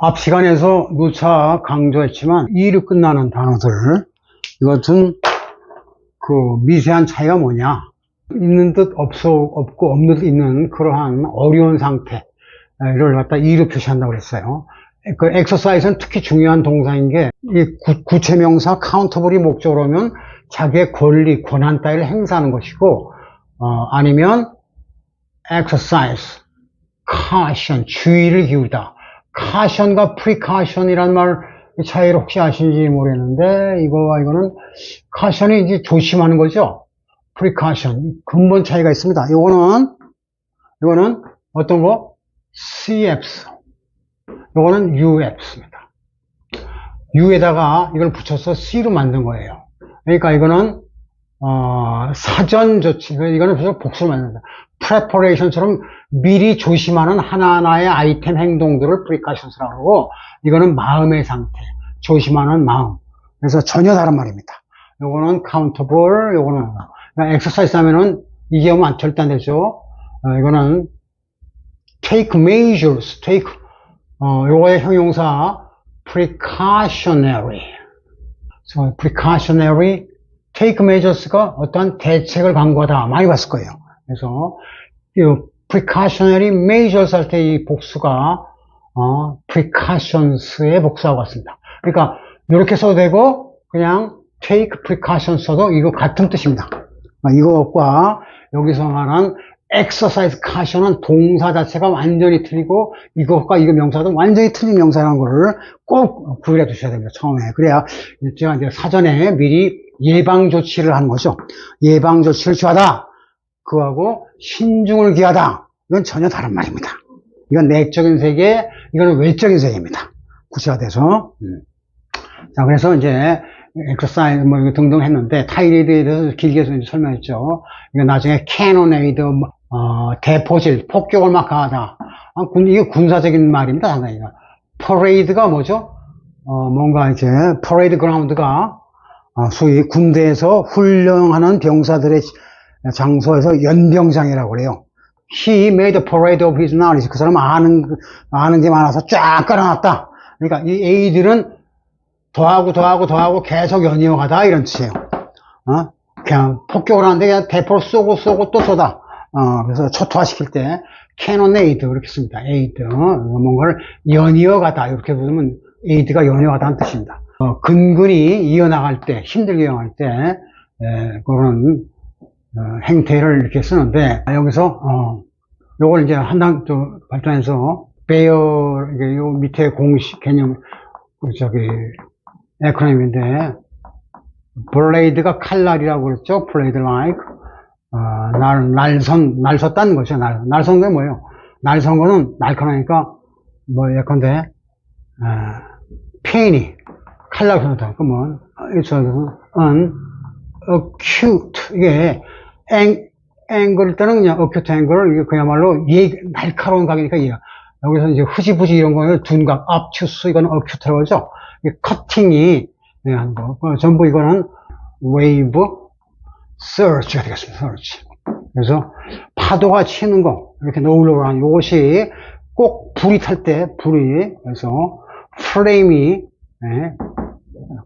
앞 시간에서 누차 강조했지만 이로 끝나는 단어들, 이것은 그 미세한 차이가 뭐냐, 있는 듯 없고 없는 듯 있는 그러한 어려운 상태를 갖다 이로 표시한다고 그랬어요. 그 exercise는 특히 중요한 동사인 게 이 구체명사 countable이 목적으로 하면 자기의 권리, 권한 따위를 행사하는 것이고, 아니면 exercise, caution, 주의를 기울이다. caution과 precaution이라는 말 차이를 혹시 아시는지 모르겠는데, 이거와 이거는 caution이 이제 조심하는 거죠. precaution, 근본 차이가 있습니다. 이거는 어떤 거? CFs, 이거는 UFs입니다. U에다가 이걸 붙여서 C로 만든 거예요. 그러니까 이거는 사전 조치, 이거는 복수로 만든다. preparation처럼 미리 조심하는 하나하나의 아이템 행동들을 precautions라고 하고, 이거는 마음의 상태, 조심하는 마음. 그래서 전혀 다른 말입니다. 요거는 countable, 요거는 그러니까 exercise 하면은 이게 오면 절대 안 되죠. 이거는 take measures, 요거의 형용사 precautionary. So, precautionary, take measures가 어떠한 대책을 강구하다 많이 봤을 거예요. 그래서 이 precautionary measures 할 때 이 복수가 precautions의 복수하고 같습니다. 그러니까 이렇게 써도 되고 그냥 take precautions 써도 이거 같은 뜻입니다. 이것과 여기서 말한 exercise caution은 동사 자체가 완전히 틀리고 이것과 이거 명사도 완전히 틀린 명사라는 걸 꼭 구별해 두셔야 됩니다. 처음에. 그래야 제가 이제 사전에 미리 예방 조치를 하는 거죠. 예방 조치를 취하다. 그거하고 신중을 기하다. 이건 전혀 다른 말입니다. 이건 내적인 세계, 이거는 외적인 세계입니다. 구체화돼서. 자, 그래서 이제 엑서사이즈 뭐 이거 등등 했는데 타일에 대해서 길게 설명했죠. 이거 나중에 캐노네이드, 대포질, 폭격을 막 가하다. 이게 군사적인 말입니다. 상당히. 퍼레이드가 뭐죠? 뭔가 이제 퍼레이드 그라운드가 소위 군대에서 훈련하는 병사들의 장소에서 연병장이라고 그래요. He made a parade of his knowledge. 그 사람 아는 게 많아서 쫙 깔아놨다. 그러니까 이 A들은 더하고 계속 연이어가다 이런 뜻이에요. 그냥 폭격을 하는데 그냥 대포를 쏘고 또 쏘다. 그래서 초토화시킬 때 캐노네이드 이렇게 씁니다. 에이드, 뭔가를 연이어가다 이렇게 부르면 에이드가 연이어가다는 뜻입니다. 근근히 이어나갈 때, 힘들게 이어나갈 때 그런 행태를 이렇게 쓰는데, 여기서 요걸 이제 한단 발전해서 베어, 이게 요 밑에 공식 개념 에크로님인데, 블레이드가 칼날이라고 그랬죠. 블레이드 like. 날섰다는 거죠. 날선 게 뭐예요? 날선 거는 날카로우니까, 예컨대, 페인이, 칼날 선다. 그러면, acute. 이게, 앵글 때는 그냥 acute angle, 이게 그야말로, 날카로운 각이니까 이해가. 여기서 이제 흐지부지 이런 거는 둔각, obtuse, 이거는 acute라고 하죠. 커팅이, 하는 거. 전부 이거는 wave, search가 되겠습니다. search. 그래서 파도가 치는 거, 이렇게 노을노을한 이것이 꼭 불이 탈 때, 그래서 프레임이,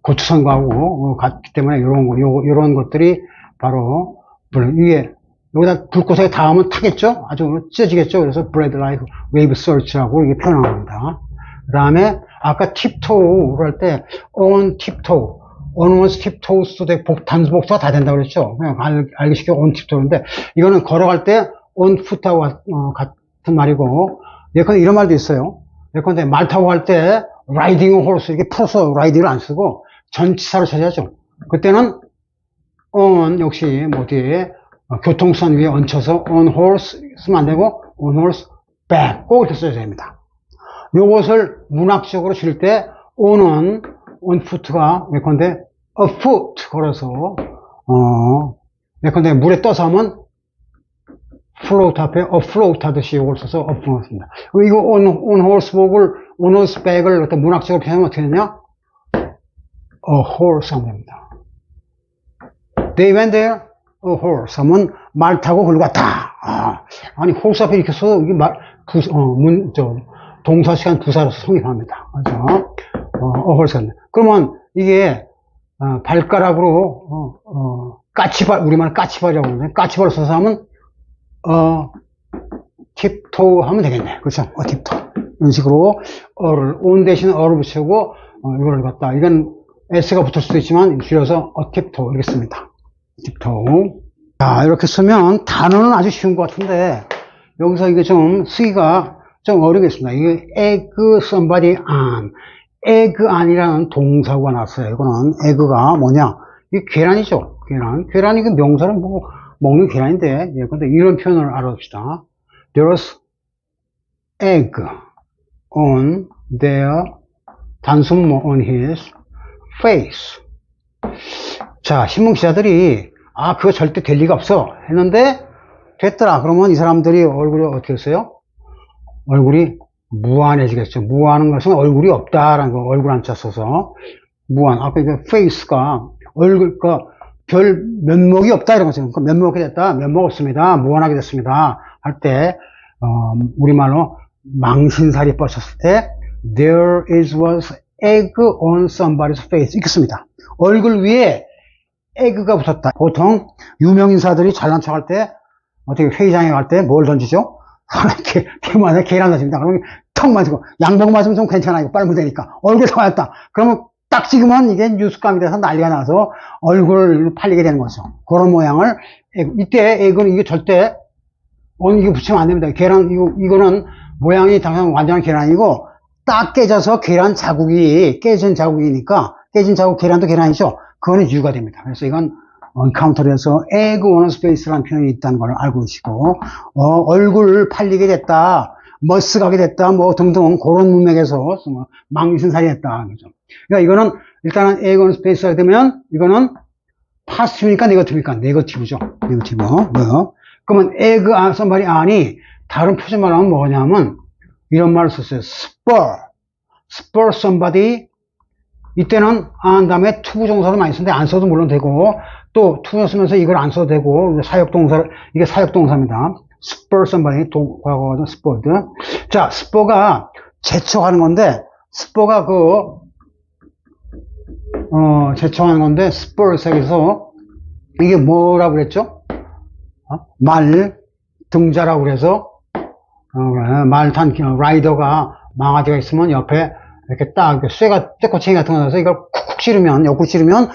고추선과하고 같기 때문에 이런 것들이 바로, 이게, 여기다 불꽃에 닿으면 타겠죠? 아주 찢어지겠죠? 그래서 bread like wave search라고 이게 표현합니다. 그 다음에, 아까 tiptoe를 할 때, on tiptoe. on one's tiptoes도 되고, 단수복수가 다 된다고 그랬죠? 그냥 알기 쉽게 on tiptoe인데, 이거는 걸어갈 때 on foot하고 같은 말이고, 예컨대 이런 말도 있어요. 예컨대 말 타고 갈 때, riding a horse, 이렇게 풀어서 ride를 안 쓰고, 전치사로 찾아야죠. 그때는 on, 역시, 뒤에, 교통선 위에 얹혀서 on horse 쓰면 안 되고, on horse back, 꼭 이렇게 써야 됩니다. 요것을 문학적으로 칠 때, on은, on foot가, 예컨대, afoot 걸어서, 예컨대 물에 떠서 하면, float 앞에 afloat 하듯이 이걸 써서 afloat 씁니다. 이거 on horseback을, on horseback을 어떤 문학적으로 표현하면 어떻게 되냐? a horse 하면 됩니다. They went there, a horse 하면 말 타고 걸로 갔다. 아니, horse 앞에 이렇게 써서, 이게 동사 시간 부사로서 성립합니다. 그죠? 헐스. 그러면 이게 발가락으로 까치발, 우리말 까치발이라고 하는데 까치발을 써서 하면 팁토우 하면 되겠네. 그렇죠? 팁토우. 이런 식으로 on 대신에 어를 붙이고 이거를 갖다, 이건 s가 붙을 수도 있지만 줄여서 팁토우 이렇게 씁니다. 팁토우. 자, 이렇게 쓰면 단어는 아주 쉬운 것 같은데 여기서 이게 좀 쓰기가 좀 어렵겠습니다. 이게 egg somebody on, egg on이라는 동사가 나왔어요. 이거는 egg가 뭐냐? 이게 계란이죠. 계란이 그 명사는 뭐 먹는 계란인데, 예, 근데 이런 표현을 알아둡시다. There's egg on their, 단순 on his face. 자, 신문 기자들이 그거 절대 될 리가 없어 했는데 됐더라. 그러면 이 사람들이 얼굴이 어떻게 했어요? 얼굴이 무한해지겠죠. 무한한 것은 얼굴이 없다라는 거, 얼굴 한자 써서 무한. 아까 이거 face가 얼굴, 별 면목이 없다 이런 거죠. 면목이 됐다, 면목 없습니다, 무한하게 됐습니다 할 때 우리말로 망신살이 뻗쳤을 때 there was egg on somebody's face 이렇게 씁니다. 얼굴 위에 에그가 붙었다. 보통 유명인사들이 잘난 척할 때 어떻게 회의장에 갈 때 뭘 던지죠? 이렇게 대만에 계란 던집니다. 그러면 턱 맞고 양복 맞으면 좀 괜찮아. 이거 빨면 되니까 얼굴에 다 맞았다. 그러면 딱 찍으면 이게 뉴스감이 돼서 난리가 나서 얼굴을 팔리게 되는 거죠. 그런 모양을 이때 에그는 이게 절대 이게 붙이면 안 됩니다. 계란 이거는 모양이 당연 완전한 계란이고 딱 깨져서 계란 자국이 깨진 자국이니까 깨진 자국 계란도 계란이죠. 그거는 이유가 됩니다. 그래서 이건 언카운터에서 egg on a space라는 표현이 있다는 걸 알고 계시고 얼굴 팔리게 됐다, 머스 가게 됐다, 뭐 등등 그런 문맥에서 망신살이 됐다. 그죠? 그러니까 이거는 일단은 egg on a space가 되면 이거는 파스티브니까 네거티브니까 네거티브죠. 네거티브. 뭐요? 그러면 egg on somebody on이 다른 표준말로 하면 뭐냐면 이런 말을 썼어요. spur somebody. 이때는 on 다음에 투부정사도 많이 쓰는데 안 써도 물론 되고 또 투부 쓰면서 이걸 안 써도 되고 사역동사, 이게 사역동사입니다. spur somebody, 과거는 spurred. 자, spur가 재촉하는 건데 spur가 재촉하는 건데 spur에서 이게 뭐라고 그랬죠? 말 등자라고 그래서 말 탄 라이더가 망아지가 있으면 옆에 이렇게 딱 쇠가 떼꼬챙이 같은 거 넣어서 이걸 쿡쿡 찌르면 옆구 찌르면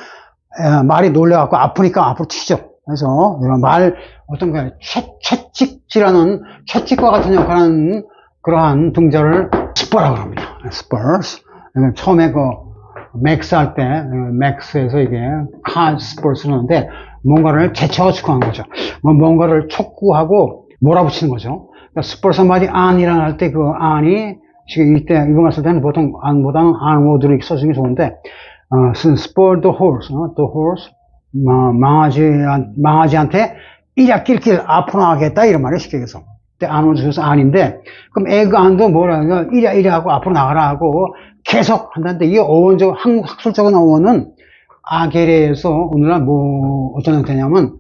말이 놀래갖고 아프니까 앞으로 튀죠. 그래서 이런 말 어떤 거 채찍질하는 채찍과 같은 역할하는 그러한 등자를 스퍼라고 합니다. 스퍼스. 처음에 맥스 할 때 맥스에서 이게 카 스퍼를 쓰는데 뭔가를 재촉하는 거죠. 뭔가를 촉구하고 몰아붙이는 거죠. 그러니까 스퍼 somebody on이라는 할 때 그 on이 지금 이때 이거만 쓸 때는 보통 on보다는 on word를 써주는 게 좋은데 spur the horse 망아지한테 이랴낄낄 앞으로 나가겠다 이런 말이에요. 쉽게 얘기해서 on word 중에서 on인데 그럼 egg on도 뭐라 하냐 이랴 하고 앞으로 나가라 하고 계속 한다는데 이게 어원적 학술적인 어원은 아게레에서 오늘날 뭐 어떤 형태냐면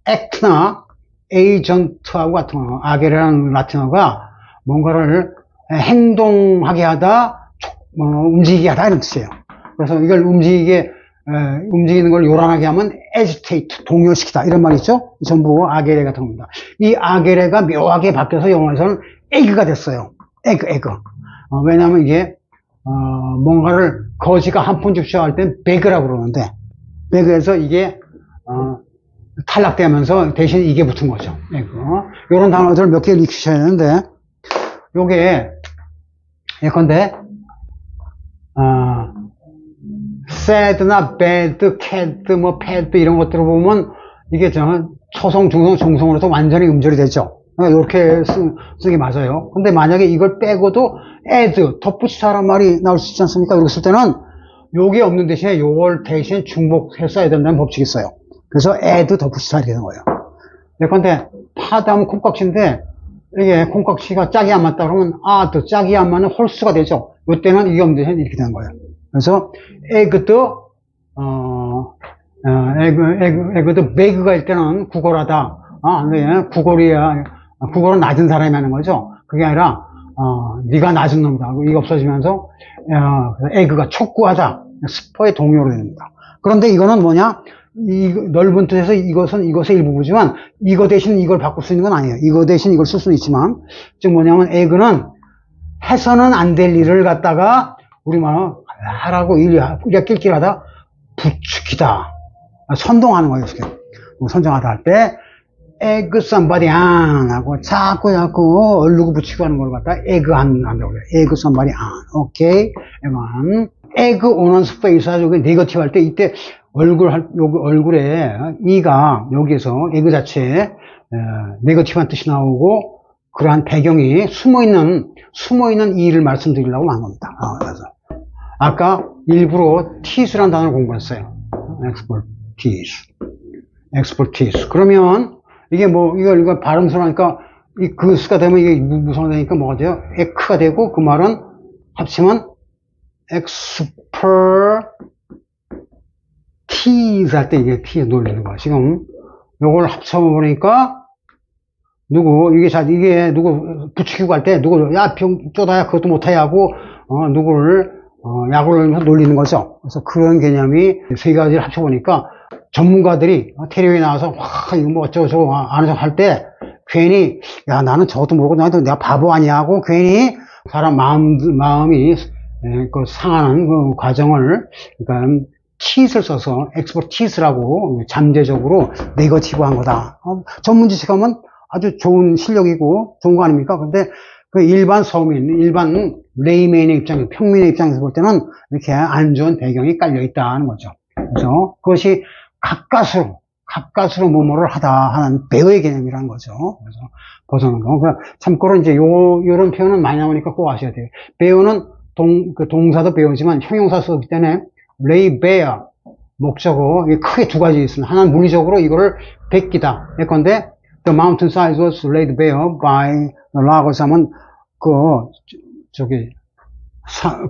act나 agent하고 같은 거 아게레라는 라틴어가 뭔가를 행동하게 하다, 움직이게 하다 이런 뜻이에요. 그래서 이걸 움직이는 걸 요란하게 하면 agitate, 동요시키다 이런 말 있죠? 전부 아게레 같은 겁니다. 이 아게레가 묘하게 바뀌어서 영어에서는 egg가 됐어요. egg. 왜냐하면 이게 뭔가를 거지가 한 푼 줍쇼 할 땐 beg라고 그러는데 beg에서 이게 탈락되면서 대신 이게 붙은 거죠. 이런 단어들 몇 개를 익히셔야 되는데 요게 예컨대 sad나 bad, can't, 뭐 bad 이런 것들을 보면 이게 초성, 중성, 중성으로서 완전히 음절이 되죠. 이렇게 쓰기 맞아요. 근데 만약에 이걸 빼고도 add, 덧붙이다라는 말이 나올 수 있지 않습니까? 이렇게 쓸 때는 요게 없는 대신에 요걸 대신에 중복해 써야 된다는 법칙이 있어요. 그래서 add, 덧붙이다 이렇게 되는 거예요. 예컨대 파드 하면 콩깍지인데 이게 콩깍지가 짝이 안 맞다 그러면 또 짝이 안 맞는 홀수가 되죠. 이때는 이게 없는 대신에 이렇게 되는 거예요. 그래서 egg도 egg도 beg가 일 때는 구걸하다. 국어리야 국어로 낮은 사람이 하는 거죠. 그게 아니라 네가 낮은 놈이다. 이게 없어지면서 에그가 촉구하다. 스퍼의 동요로 됩니다. 그런데 이거는 뭐냐? 이 넓은 뜻에서 이것은 이것의 일부지만 이거 대신 이걸 바꿀 수 있는 건 아니에요. 이거 대신 이걸 쓸 수는 있지만 즉 뭐냐면 에그는 해서는 안 될 일을 갖다가 우리말로 하라고 우리가 낄낄하다 부추기다. 선동하는 거예요. 선정하다 할 때 egg somebody on 하고 자꾸 얼르고 붙이고 하는 걸 갖다 egg 한다고 그래요. egg somebody on. 오케이. egg on one's face 아주 네거티브 할 때 이때 여기 얼굴에 이가 여기에서 egg 자체에 네거티브한 뜻이 나오고 그러한 배경이 숨어있는 이를 말씀드리려고 한 겁니다. 그래서 아까 일부러 tease라는 단어를 공부했어요. expertise. 그러면 이게 이거 발음서라니까 그 수가 되면 이게 무성되니까 뭐가 돼요? 에크가 되고 그 말은 합치면 expertise 할 때 이게 T 놀리는 거야. 지금 요걸 합쳐보니까 이게 누구 부추기고 할 때 야 쪼다야 그것도 못해 하고 누구를 약을 놀리는 거죠. 그래서 그런 개념이 세 가지를 합쳐보니까 전문가들이 테레비에 나와서 와 이거 뭐 어쩌고저쩌고 아는 척 할 때 괜히 야 나는 저것도 모르고 내가 바보 아니야 하고 괜히 사람 마음이 그 상하는 그 과정을 그러니까 티스를 써서 엑스퍼티스라고 잠재적으로 네거티브한 거다. 전문 지식하면 아주 좋은 실력이고 좋은 거 아닙니까? 근데 그 일반 서민, 일반 레이맨의 입장, 평민의 입장에서 볼 때는 이렇게 안 좋은 배경이 깔려 있다는 거죠. 그래서 그것이 가까스로 뭐뭐를 하다 하는 배우의 개념이라는 거죠. 그래서 벗어난 거. 참고로 이제 요런 표현은 많이 나오니까 꼭 아셔야 돼요. 배우는 동사도 배우지만 형용사 쓰기 때문에 lay bare 목적어 크게 두 가지 있습니다. 하나는 물리적으로 이거를 베끼다. 예컨대 the mountain side was laid bare by the loggers 하면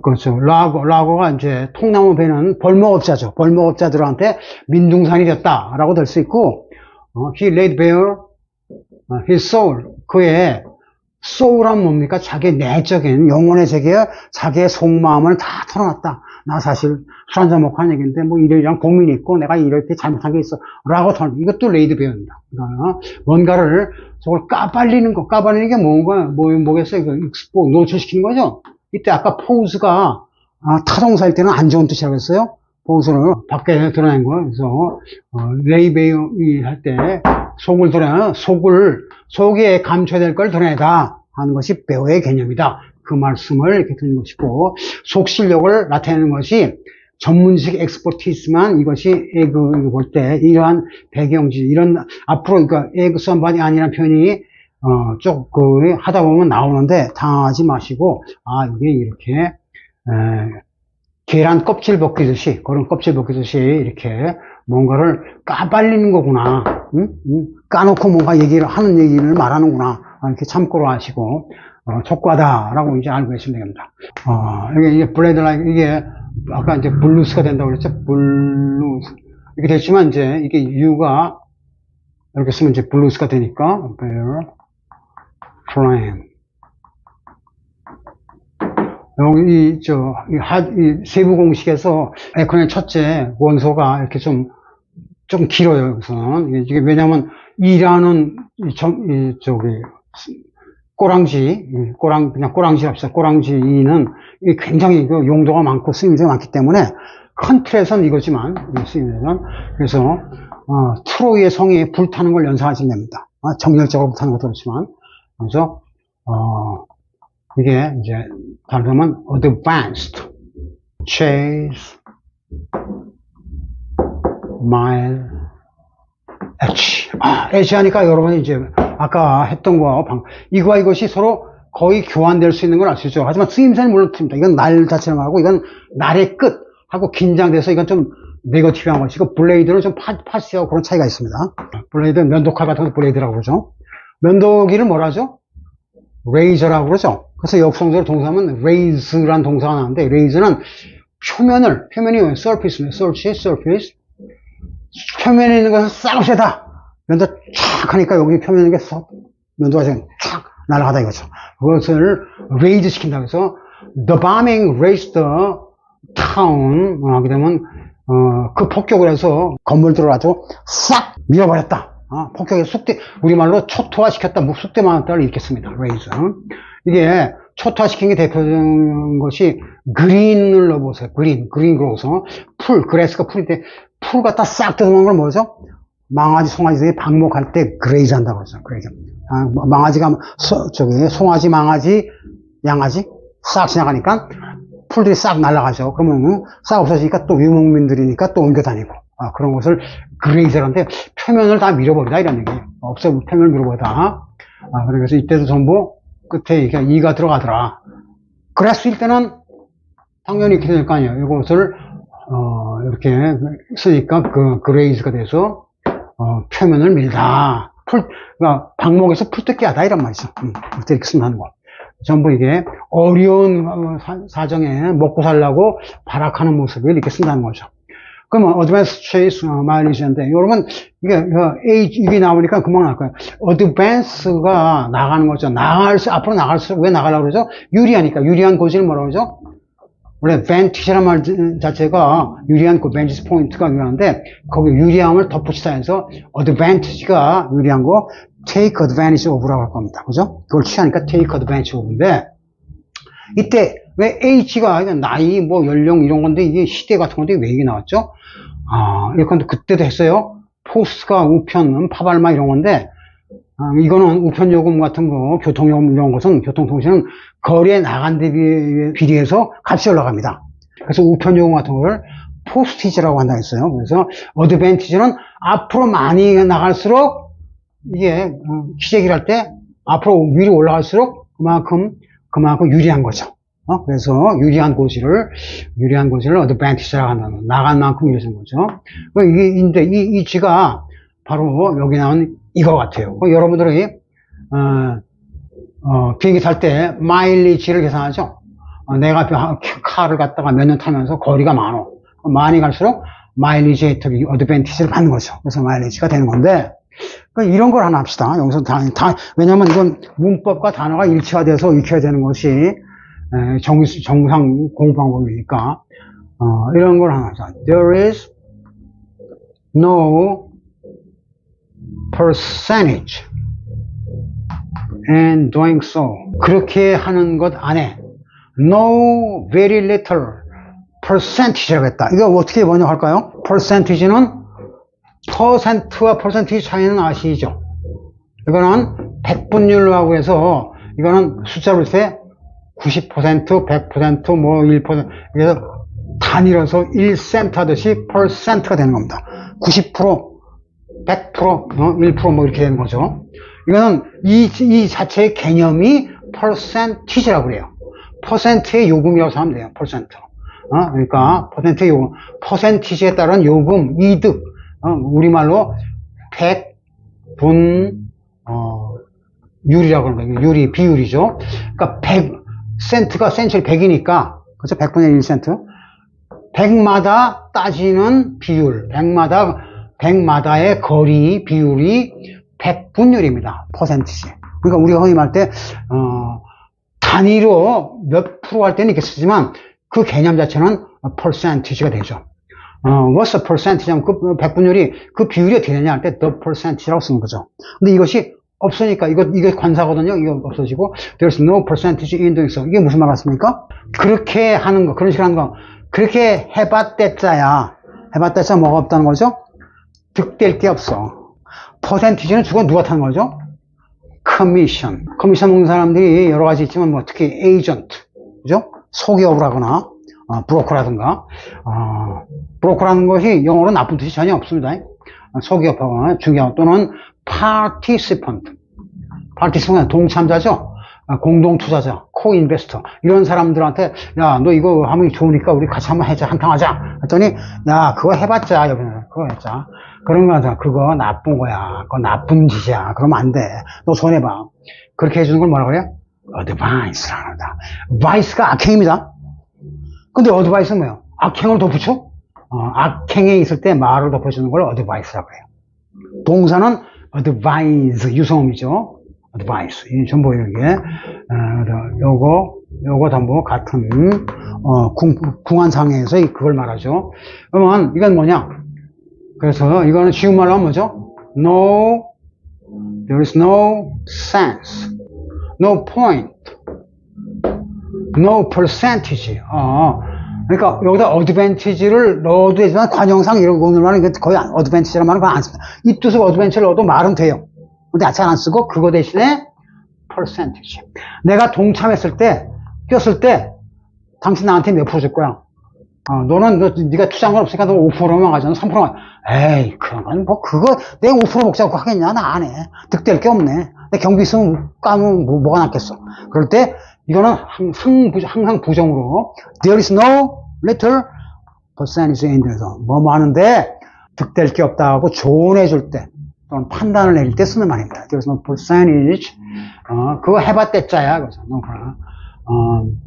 그렇죠. 라거가 이제 통나무 베는 벌목업자죠. 벌목업자들한테 민둥산이 됐다라고 될 수 있고, he laid bare his soul. 그의 soul은 뭡니까? 자기의 내적인 영혼의 세계에 자기의 속마음을 다 털어놨다. 나 사실 술 한잔 먹고 한 얘기인데 이런 고민이 있고 내가 이렇게 잘못한 게 있어 라고 이것도 레이드 베어입니다. 뭔가를 저걸 까발리는 게 뭐겠어요? 노출시키는 거죠. 이때 아까 포즈가 타동사일 때는 안 좋은 뜻이라고 했어요. 포즈를 밖에 드러낸 거예요. 그래서 레이베이 할 때 속에 감춰야 될 걸 드러내다 하는 것이 배우의 개념이다. 그 말씀을 이렇게 드린 것이고, 속 실력을 나타내는 것이 전문직 엑스퍼티스만 이것이 에그 볼 때 이러한 배경지 앞으로 그러니까 에그 썸바디 아니라는 표현이 하다 보면 나오는데 당하지 마시고 이게 이렇게 계란 껍질 벗기듯이 그런 껍질 벗기듯이 이렇게 뭔가를 까발리는 거구나. 까놓고 뭔가 하는 얘기를 말하는구나. 이렇게 참고로 하시고 촉구하다라고 이제 알고 계시면 됩니다. 이게 블레이드 라이크 이게 아까 이제 블루스가 된다고 그랬죠. 블루스 이렇게 됐지만 이제 이게 U가 이렇게 쓰면 이제 블루스가 되니까 bear flame. 여기 이 세부 공식에서 에코의 첫째 원소가 이렇게 좀 길어요. 여기서는 이게 왜냐하면 E라는 그냥 꼬랑지 합시다. 꼬랑지 E는 굉장히 용도가 많고 쓰임새가 많기 때문에 큰 틀에서는 이거지만 쓰임새는 그래서 트로이의 성이 불타는 걸 연상하시면 됩니다. 정열적으로 불타는 것도 그렇지만 그래서 이게 이제 다른 말하면 advanced, chase, mile, edge 하니까 여러분이 이제 아까 했던 거와 이거와 이것이 서로 거의 교환될 수 있는 걸 알 수 있죠. 하지만 쓰임새는 물론 틀립니다. 이건 날 자체를 말하고 이건 날의 끝하고 긴장돼서 이건 좀 네거티브한 것이고 블레이드는 좀 파시하고 그런 차이가 있습니다. 블레이드 면도칼 같은 거 블레이드라고 그러죠. 면도기를 뭐라 하죠? 레이저라고 그러죠. 그래서 역성적으로 동사하면 raise라는 동사가 나오는데 raise는 표면이 surface입니다. surface 표면에 있는 것을 싹 없애다. 면도 촥 하니까 여기 표면에 있는 게 면도가 촥 날아가다 이거죠. 그것을 raise 시킨다고 해서 the bombing raised the town 하게 되면 그 폭격을 해서 건물들을 아주 싹 밀어버렸다. 폭격에 쑥대, 우리말로 초토화시켰다, 쑥대만했다를 이렇게 씁니다. raise. 이게 초토화시킨 게 대표적인 것이 그린을 넣어보세요. 그린 그로서 풀, 그래스가 풀인데 풀 갖다 싹 뜯어놓은 걸 뭐죠? 망아지, 송아지들이 방목할 때 그레이즈 한다고 그러죠. 그레이즈. 망아지가, 송아지, 망아지, 양아지 싹 지나가니까 풀들이 싹 날아가죠. 그러면 싹 없어지니까 또 유목민들이니까 또 옮겨 다니고. 그런 것을 그레이즈라는데 표면을 다 밀어버리다 이런 얘기예요. 표면을 밀어버리다. 그래서 이때도 전부 끝에 이게 이가 들어가더라. 그랬을 때는 당연히 이렇게 될 거 아니에요. 이것을 이렇게 쓰니까 그 그레이즈가 돼서 표면을 밀다. 그러니까 방목에서 풀뜯기 하다 이런 말이죠. 이렇게 쓴다는 거. 전부 이게 어려운 사정에 먹고 살라고 발악하는 모습을 이렇게 쓴다는 거죠. 그러면 advanced chase mileage인데 여러분 이게 나오니까 금방 나올 거예요. advance가 나가는 거죠. 앞으로 나갈수록 왜 나가려고 그러죠? 유리하니까. 유리한 고지를 뭐라고 그러죠? 원래 vantage라는 말 자체가 유리한 vantage point가 유리한데 거기 유리함을 덧붙이다 해서 advantage가 유리한 거 take advantage of라고 할 겁니다. 그죠? 그걸 취하니까 take advantage of인데 이때 왜 H가 나이 뭐 연령 이런 건데 이게 시대 같은 건데 왜 이게 나왔죠? 이건 그때도 했어요. 포스가 우편, 파발마 이런 건데 이거는 우편요금 같은 거, 교통요금 이런 것은 교통통신은 거리에 나간 데 비례해서 값이 올라갑니다. 그래서 우편요금 같은 걸 포스티지라고 한다 했어요. 그래서 어드밴티지는 앞으로 많이 나갈수록 이게 기재기를 할 때 앞으로 위로 올라갈수록 그만큼 유리한 거죠. 그래서 유리한 고지를 어드밴티지라고 한다는 나간 만큼 유리한 거죠. 이게 이 G가 바로 여기 나온 이거 같아요. 여러분들이 비행기 탈 때 마일리지를 계산하죠. 내가 카를 갖다가 몇 년 타면서 거리가 많이 갈수록 마일리지 혜택이 어드밴티지를 받는 거죠. 그래서 마일리지가 되는 건데 이런 걸 하나 합시다. 여기서 왜냐면 이건 문법과 단어가 일치화돼서 익혀야 되는 것이 정상 공부 방법이니까 이런 걸 하나 합시다. There is no percentage in doing so. 그렇게 하는 것 안에 no very little percentage라고 했다. 이거 어떻게 번역할까요? percentage는 퍼센트와 퍼센티지 차이는 아시죠? 이거는 백분율로 해서 이거는 숫자로 때 90%, 100%, 뭐 1%, 그래서 단위로서 1센트 하듯이 퍼센트가 되는 겁니다. 90%, 100%, 1% 뭐 이렇게 되는 거죠. 이거는 이 자체의 개념이 퍼센티지라고 그래요. 퍼센트의 요금이라고 하면 돼요. 퍼센트. 그러니까 퍼센트의 요금, 퍼센티지에 따른 요금, 이득, 우리말로 100분 율이라고 하는 거예요. 율이 비율이죠. 그러니까 100센트가 센츄리 100이니까 그렇죠? 100분의 1센트. 100마다 따지는 비율, 100마다의 거리 비율이 100분율입니다. 퍼센티지. 그러니까 우리가 흔히 말할 때 단위로 몇 프로 할 때는 이렇게 쓰지만 그 개념 자체는 percentage가 되죠. what's the percentage? 하면 그 백분율이 그 비율이 어떻게 되냐 할 때 the percentage라고 쓰는 거죠. 근데 이것이 없으니까 이게 관사거든요. 이거 없어지고 there's no percentage in doing so. 이게 무슨 말 같습니까? 그렇게 하는 거, 그런 식으로 하는 거. 그렇게 해봤댔자야. 해봤댔자 뭐가 없다는 거죠? 득될 게 없어. 퍼센티지는 누가 타는 거죠? 커미션 먹는 사람들이 여러 가지 있지만 뭐 특히 에이전트, 그죠? 소기업을 하거나 브로커라든가 브로커라는 것이 영어로 나쁜 뜻이 전혀 없습니다. 소기업하거나 중개업 또는 파티시펀트 동참자죠. 공동투자자, 코인베스터 이런 사람들한테 야, 너 이거 하면 좋으니까 우리 같이 한번 하자, 한탕 하자 했더니 야, 그거 해봤자 그거 했자 그런 거 하자. 그거 나쁜 거야. 그거 나쁜 짓이야. 그러면 안 돼. 너 손해봐. 그렇게 해주는 걸 뭐라고 그래요? 어드바이스라고 합니다. 바이스가 악행입니다. 근데 어드바이스는 뭐예요? 악행을 덧붙여? 악행에 있을 때 말을 덧붙이는 걸 어드바이스라고 해요. 동사는 advise, 유성음이죠. advice. 이 전부 이게, 요거 전부 같은, 궁한상에서 그걸 말하죠. 그러면 이건 뭐냐? 그래서 이거는 쉬운 말로 하면 뭐죠? No, there is no sense, no point, no percentage. 그러니까 여기다 advantage를 넣어도 되지만 관용상 이런 거 오늘만은 거의 advantage라는 말은 안 씁니다. 이 뜻으로 advantage를 넣어도 말은 돼요. 근데 잘 안 쓰고 그거 대신에 percentage. 내가 동참했을 때, 꼈을 때 당신 나한테 몇 프로 줄 거야? 너는 네가 투자한 건 없으니까 너 5%만 가잖아. 3%만. 에이, 그런 건 뭐 그거 내가 5% 먹자고 하겠냐? 나 안 해. 득될 게 없네. 내 경비 있으면 까면 뭐가 낫겠어. 그럴 때 이거는 항상 부정으로 there is no little percentage in there. 뭐 하는데 득될 게 없다고 조언해줄 때 또는 판단을 내릴 때 쓰는 말입니다. there is no percentage. 그거 해봤댔자야. 그래서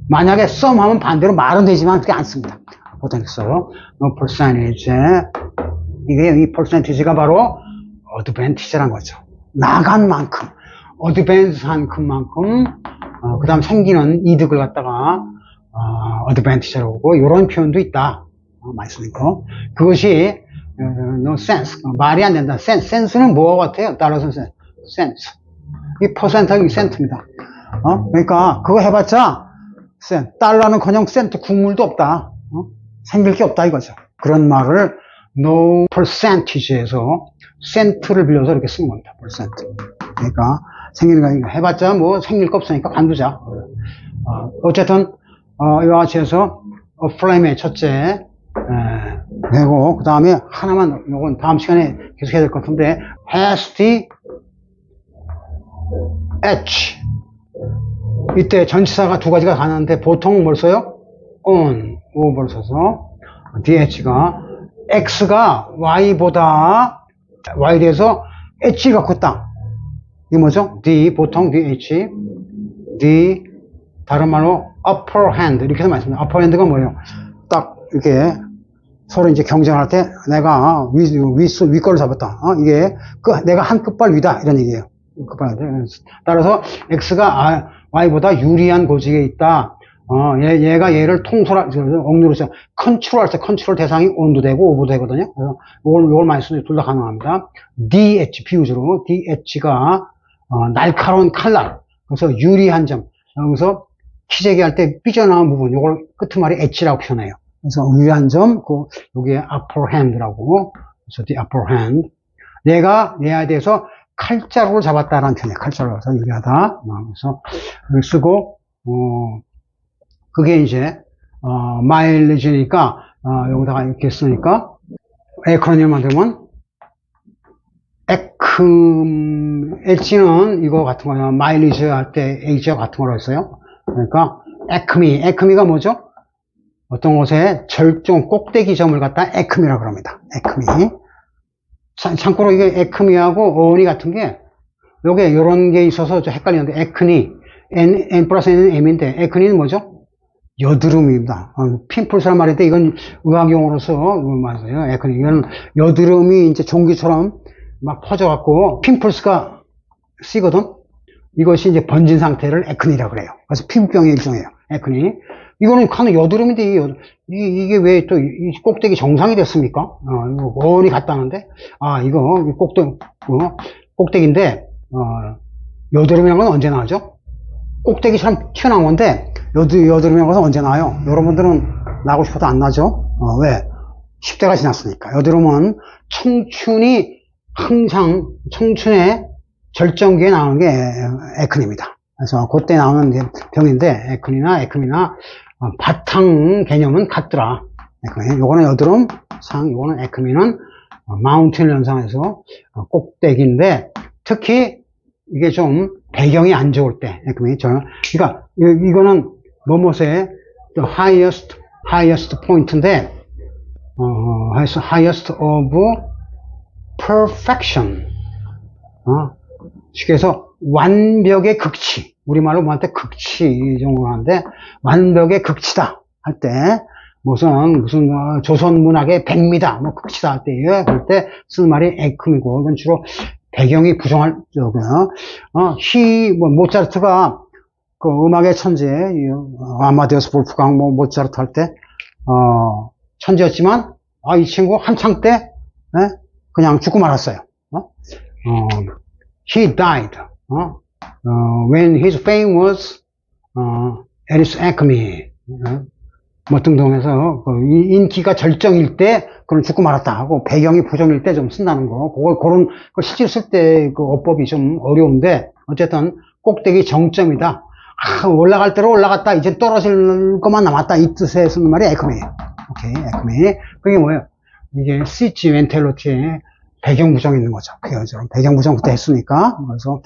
만약에 some 하면 반대로 말은 되지만 그렇게 안 씁니다. 보통 써요. no percentage. 이게 이 percentage가 바로 advantage란 거죠. 나간 만큼, advance한 그만큼, 그 다음 생기는 이득을 갖다가, advantage라고 하고, 이런 표현도 있다. 많이 쓰는 거. 그것이, no sense. 말이 안 된다. sense는 뭐가 같아요? 달러선 sense. 이 퍼센트하고 센트입니다. 그러니까, 그거 해봤자, 달러는 그냥 센트 국물도 없다. 생길 게 없다 이거죠. 그런 말을 no percentage에서 센트를 빌려서 이렇게 쓰는 겁니다. percent. 그러니까 생기는 거 해봤자 뭐 생길 거 없으니까 관두자. 어쨌든 이와 같이 해서 flame의 첫째 되고 그 다음에 하나만 이건 다음 시간에 계속 해야 될 것 같은데 has the h 이때 전치사가 두 가지가 가능한데 보통 뭘 써요? on, over를 써서 dh가 x가 y보다 y에 대해서 h를 갖고 있다. 이게 뭐죠? d, 보통 dh, d, 다른 말로 upper hand 이렇게 해서 말씀드립니다. upper hand가 뭐예요? 딱 이렇게 서로 이제 경쟁할 때 내가 위 거를 잡았다. 이게 내가 한 끝발 위다 이런 얘기예요. 따라서 x가 y보다 유리한 고지에 있다. 얘가 얘를 억누르죠. 컨트롤 대상이 on도 되고 over도 되거든요. 그래서 요걸 많이 쓰는 둘 다 가능합니다. DH 비유적으로 DH가 날카로운 칼날. 그래서 유리한 점. 여기서 키재기 할 때 삐져나온 부분, 요걸 끝말이 H라고 표현해요. 그래서 유리한 점, 여기에 upper hand라고. 그래서 the upper hand. 얘가 얘에 대해서 칼자루를 잡았다라는 표현이에요. 칼자루를 잡아서 유리하다. 그래서 쓰고 그게 이제 마일리지니까 여기다가 이렇게 쓰니까 에크로님 만들면 H는 이거 같은 거예요. 마일리지 할 때 H와 같은 거로 했어요. 그러니까 에크미가 뭐죠? 어떤 곳에 절정 꼭대기 점을 갖다 에크미라고 합니다. 에크미. 참고로 이게 에크미하고 어니 같은 게 요게 요런 게 있어서 좀 헷갈리는데 에크니 N 플러스 N은 M인데 에크니는 뭐죠? 여드름입니다. 핀플스란 말인데 이건 의학용어로서 맞아요. 에크니. 이건 여드름이 이제 종기처럼 막 퍼져갖고 핀플스가 쓰거든. 이것이 이제 번진 상태를 에크니라고 그래요. 그래서 핀병의 일종이에요. 에크니. 이거는 가는 여드름인데 이게 왜 또 이 꼭대기 정상이 됐습니까? 원이 같다는데 이거 꼭대기인데 여드름이라는 건 언제 나오죠? 꼭대기처럼 튀어나온 건데 여드름이라는 것은 언제 나와요? 여러분들은 나고 싶어도 안 나죠? 왜? 10대가 지났으니까. 여드름은 항상 청춘의 절정기에 나오는 게 에크니입니다. 그래서 그때 나오는 병인데 에크니나 바탕 개념은 같더라. 에크니. 요거는 여드름 상, 요거는 에크니는 마운틴 연상에서 꼭대기인데 특히 이게 좀 배경이 안 좋을 때 에크니. 그러니까 이거는 뭐뭐의 the highest point인데 highest of perfection. 쉽게 해서 완벽의 극치. 우리말로 뭐한테 극치 정도 하는데 완벽의 극치다 할 때 무슨 조선 문학의 백미다 뭐 극치다 할 때 그럴 때 쓰는 말이 에크미고 이건 주로 배경이 부정할, 모차르트가 그 음악의 천재, 아마데우스 볼프강, 모차르트 할 때, 천재였지만, 이 친구 한창 때, 그냥 죽고 말았어요. He died, when his fame was, at its acme. 뭐 등등해서, 인기가 절정일 때, 그런 죽고 말았다 하고, 배경이 부정일 때 좀 쓴다는 거. 그런, 실제로 쓸 때 그 어법이 좀 어려운데, 어쨌든, 꼭대기 정점이다. 올라갈 대로 올라갔다. 이제 떨어질 것만 남았다. 이 뜻에 쓰는 말이 에크메예요. 오케이, 에크메. 그게 뭐예요? 이게 시치 멘탈리티에 배경 부정이 있는 거죠. 그래서 배경 부정 그때 했으니까. 그래서,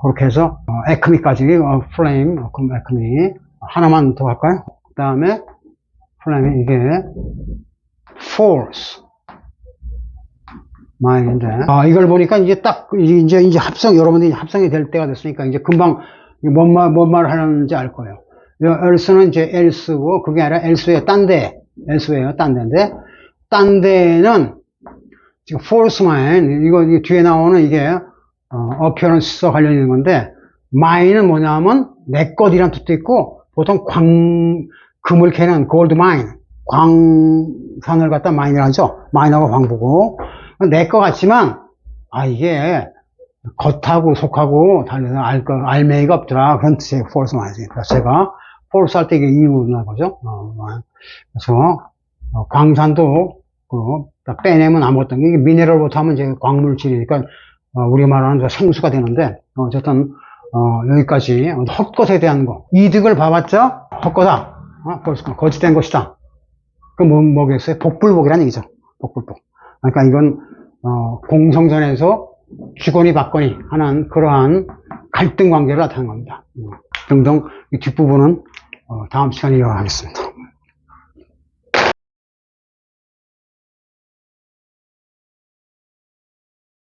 그렇게 해서, 에크미까지, 플레임, 에크미. 하나만 더 할까요? 그 다음에, 플레임이 이게, force. 마인드. 이걸 보니까 이제 딱, 이제 여러분들이 합성이 될 때가 됐으니까, 이제 금방, 뭔 말 하는지 알 거예요. else는 이제 else고, 그게 아니라 else의 else예요, 딴 데인데, 딴 데는, 지금 false mind, 이거 뒤에 나오는 이게, appearance와 관련 있는 건데, mine은 뭐냐면, 내 것이란 뜻도 있고, 보통 금을 캐는 gold mine, 광산을 갖다 마인이라고 하죠. 마인하고 광부고. 내 것 같지만, 이게, 겉하고 속하고 달려서 알맹이가 없더라. 그런 뜻의 false mind이에요. 그래서 제가 false 할 때 이게 이유나 보죠. 그래서, 광산도, 빼내면 아무것도, 이게 미네랄부터 하면 이제 광물질이니까, 우리 말하는 생수가 되는데, 어쨌든, 여기까지 헛것에 대한 거. 이득을 봐봤자 헛거다. 거짓된 것이다. 그 뭐겠어요? 복불복이라는 얘기죠. 복불복. 그러니까 이건, 공성전에서 주거니 받거니 하는 그러한 갈등 관계를 나타낸 겁니다. 등등 이 뒷부분은 다음 시간에 이어가겠습니다.